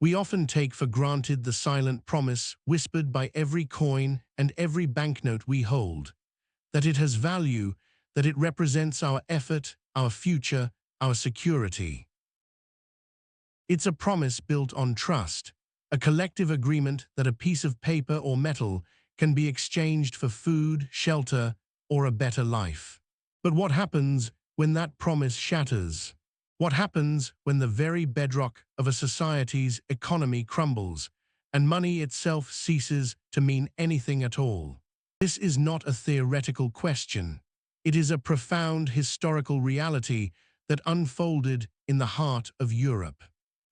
We often take for granted the silent promise whispered by every coin and every banknote we hold, that it has value, that it represents our effort, our future, our security. It's a promise built on trust, a collective agreement that a piece of paper or metal can be exchanged for food, shelter, or a better life. But what happens when that promise shatters? What happens when the very bedrock of a society's economy crumbles and money itself ceases to mean anything at all? This is not a theoretical question. It is a profound historical reality that unfolded in the heart of Europe.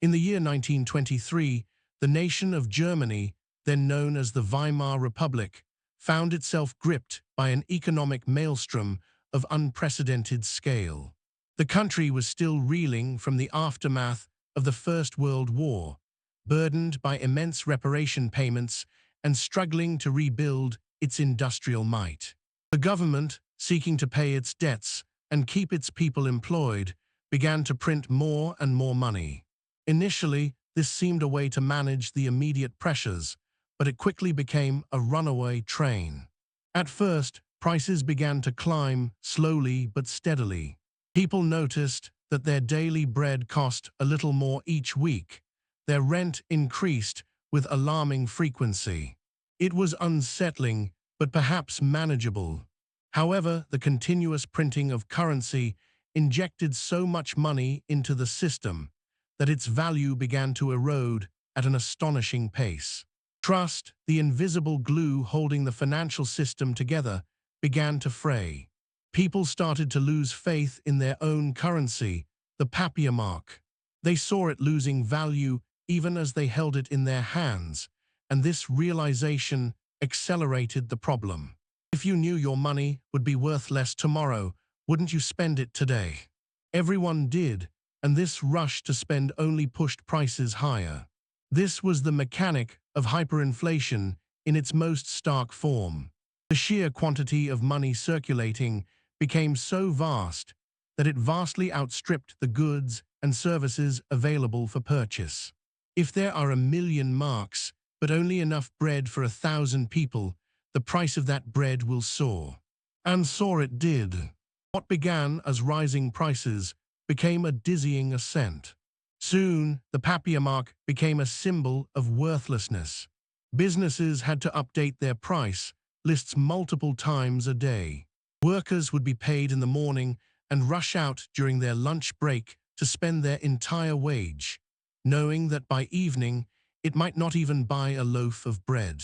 In the year 1923, the nation of Germany, then known as the Weimar Republic, found itself gripped by an economic maelstrom of unprecedented scale. The country was still reeling from the aftermath of the First World War, burdened by immense reparation payments and struggling to rebuild its industrial might. The government, seeking to pay its debts and keep its people employed, began to print more and more money. Initially, this seemed a way to manage the immediate pressures, but it quickly became a runaway train. At first, prices began to climb slowly but steadily. People noticed that their daily bread cost a little more each week. Their rent increased with alarming frequency. It was unsettling, but perhaps manageable. However, the continuous printing of currency injected so much money into the system that its value began to erode at an astonishing pace. Trust, the invisible glue holding the financial system together, began to fray. People started to lose faith in their own currency, the Papiermark. They saw it losing value even as they held it in their hands, and this realization accelerated the problem. If you knew your money would be worth less tomorrow, wouldn't you spend it today? Everyone did, and this rush to spend only pushed prices higher. This was the mechanic of hyperinflation in its most stark form. The sheer quantity of money circulating became so vast that it vastly outstripped the goods and services available for purchase. If there are 1,000,000 marks, but only enough bread for 1,000 people, the price of that bread will soar. And soar it did. What began as rising prices became a dizzying ascent. Soon, the Papiermark became a symbol of worthlessness. Businesses had to update their price lists multiple times a day. Workers would be paid in the morning and rush out during their lunch break to spend their entire wage, knowing that by evening it might not even buy a loaf of bread.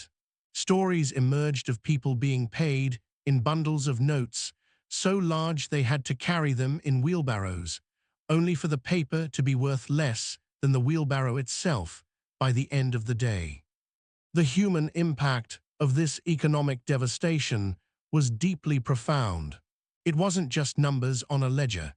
Stories emerged of people being paid in bundles of notes so large they had to carry them in wheelbarrows, only for the paper to be worth less than the wheelbarrow itself by the end of the day. The human impact of this economic devastation was deeply profound. It wasn't just numbers on a ledger.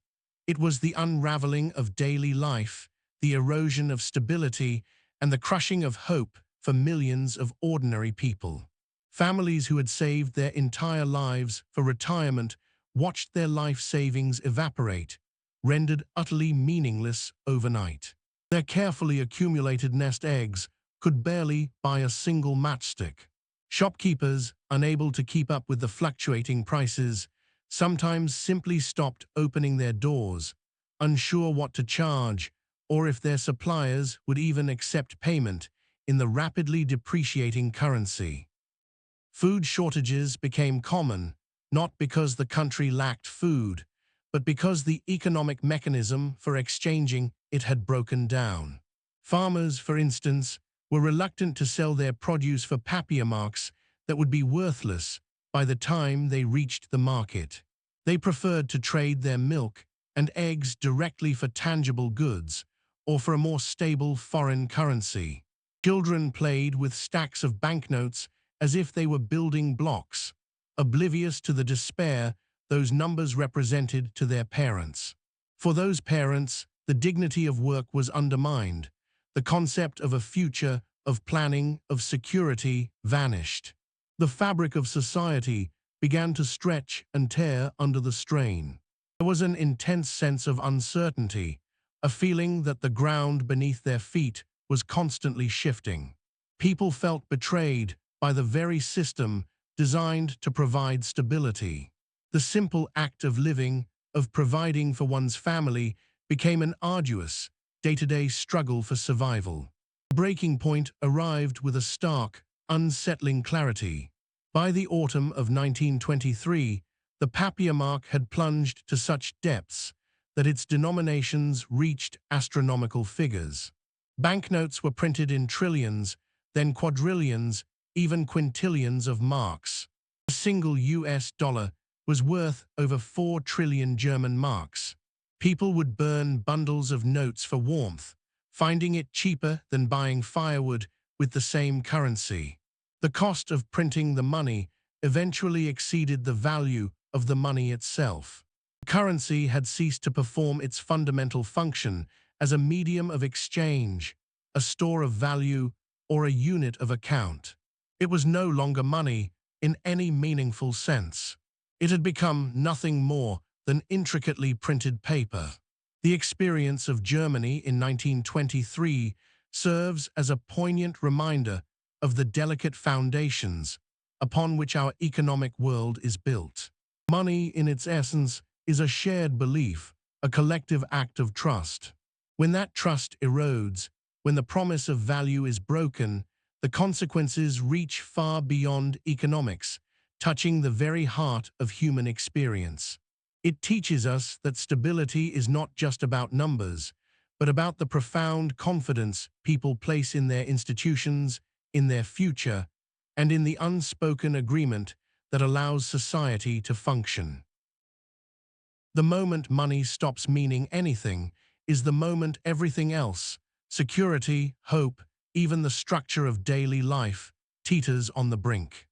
It was the unraveling of daily life, the erosion of stability, and the crushing of hope for millions of ordinary people. Families who had saved their entire lives for retirement watched their life savings evaporate, rendered utterly meaningless overnight. Their carefully accumulated nest eggs could barely buy a single matchstick. Shopkeepers, unable to keep up with the fluctuating prices, sometimes simply stopped opening their doors, unsure what to charge, or if their suppliers would even accept payment in the rapidly depreciating currency. Food shortages became common, not because the country lacked food, but because the economic mechanism for exchanging it had broken down. Farmers, for instance, were reluctant to sell their produce for papiermarks that would be worthless by the time they reached the market. They preferred to trade their milk and eggs directly for tangible goods or for a more stable foreign currency. Children played with stacks of banknotes as if they were building blocks, oblivious to the despair those numbers represented to their parents. For those parents, the dignity of work was undermined. The concept of a future, of planning, of security vanished. The fabric of society began to stretch and tear under the strain. There was an intense sense of uncertainty, a feeling that the ground beneath their feet was constantly shifting. People felt betrayed by the very system designed to provide stability. The simple act of living, of providing for one's family, became an arduous, day-to-day struggle for survival. The breaking point arrived with a stark, unsettling clarity. By the autumn of 1923, the Papiermark had plunged to such depths that its denominations reached astronomical figures. Banknotes were printed in trillions, then quadrillions, even quintillions of marks. A single US dollar was worth over 4 trillion German marks. People would burn bundles of notes for warmth, finding it cheaper than buying firewood with the same currency. The cost of printing the money eventually exceeded the value of the money itself. Currency had ceased to perform its fundamental function as a medium of exchange, a store of value, or a unit of account. It was no longer money in any meaningful sense. It had become nothing more than intricately printed paper. The experience of Germany in 1923 serves as a poignant reminder of the delicate foundations upon which our economic world is built. Money, in its essence, is a shared belief, a collective act of trust. When that trust erodes, when the promise of value is broken, the consequences reach far beyond economics, touching the very heart of human experience. It teaches us that stability is not just about numbers, but about the profound confidence people place in their institutions, in their future, and in the unspoken agreement that allows society to function. The moment money stops meaning anything is the moment everything else, security, hope, even the structure of daily life, teeters on the brink.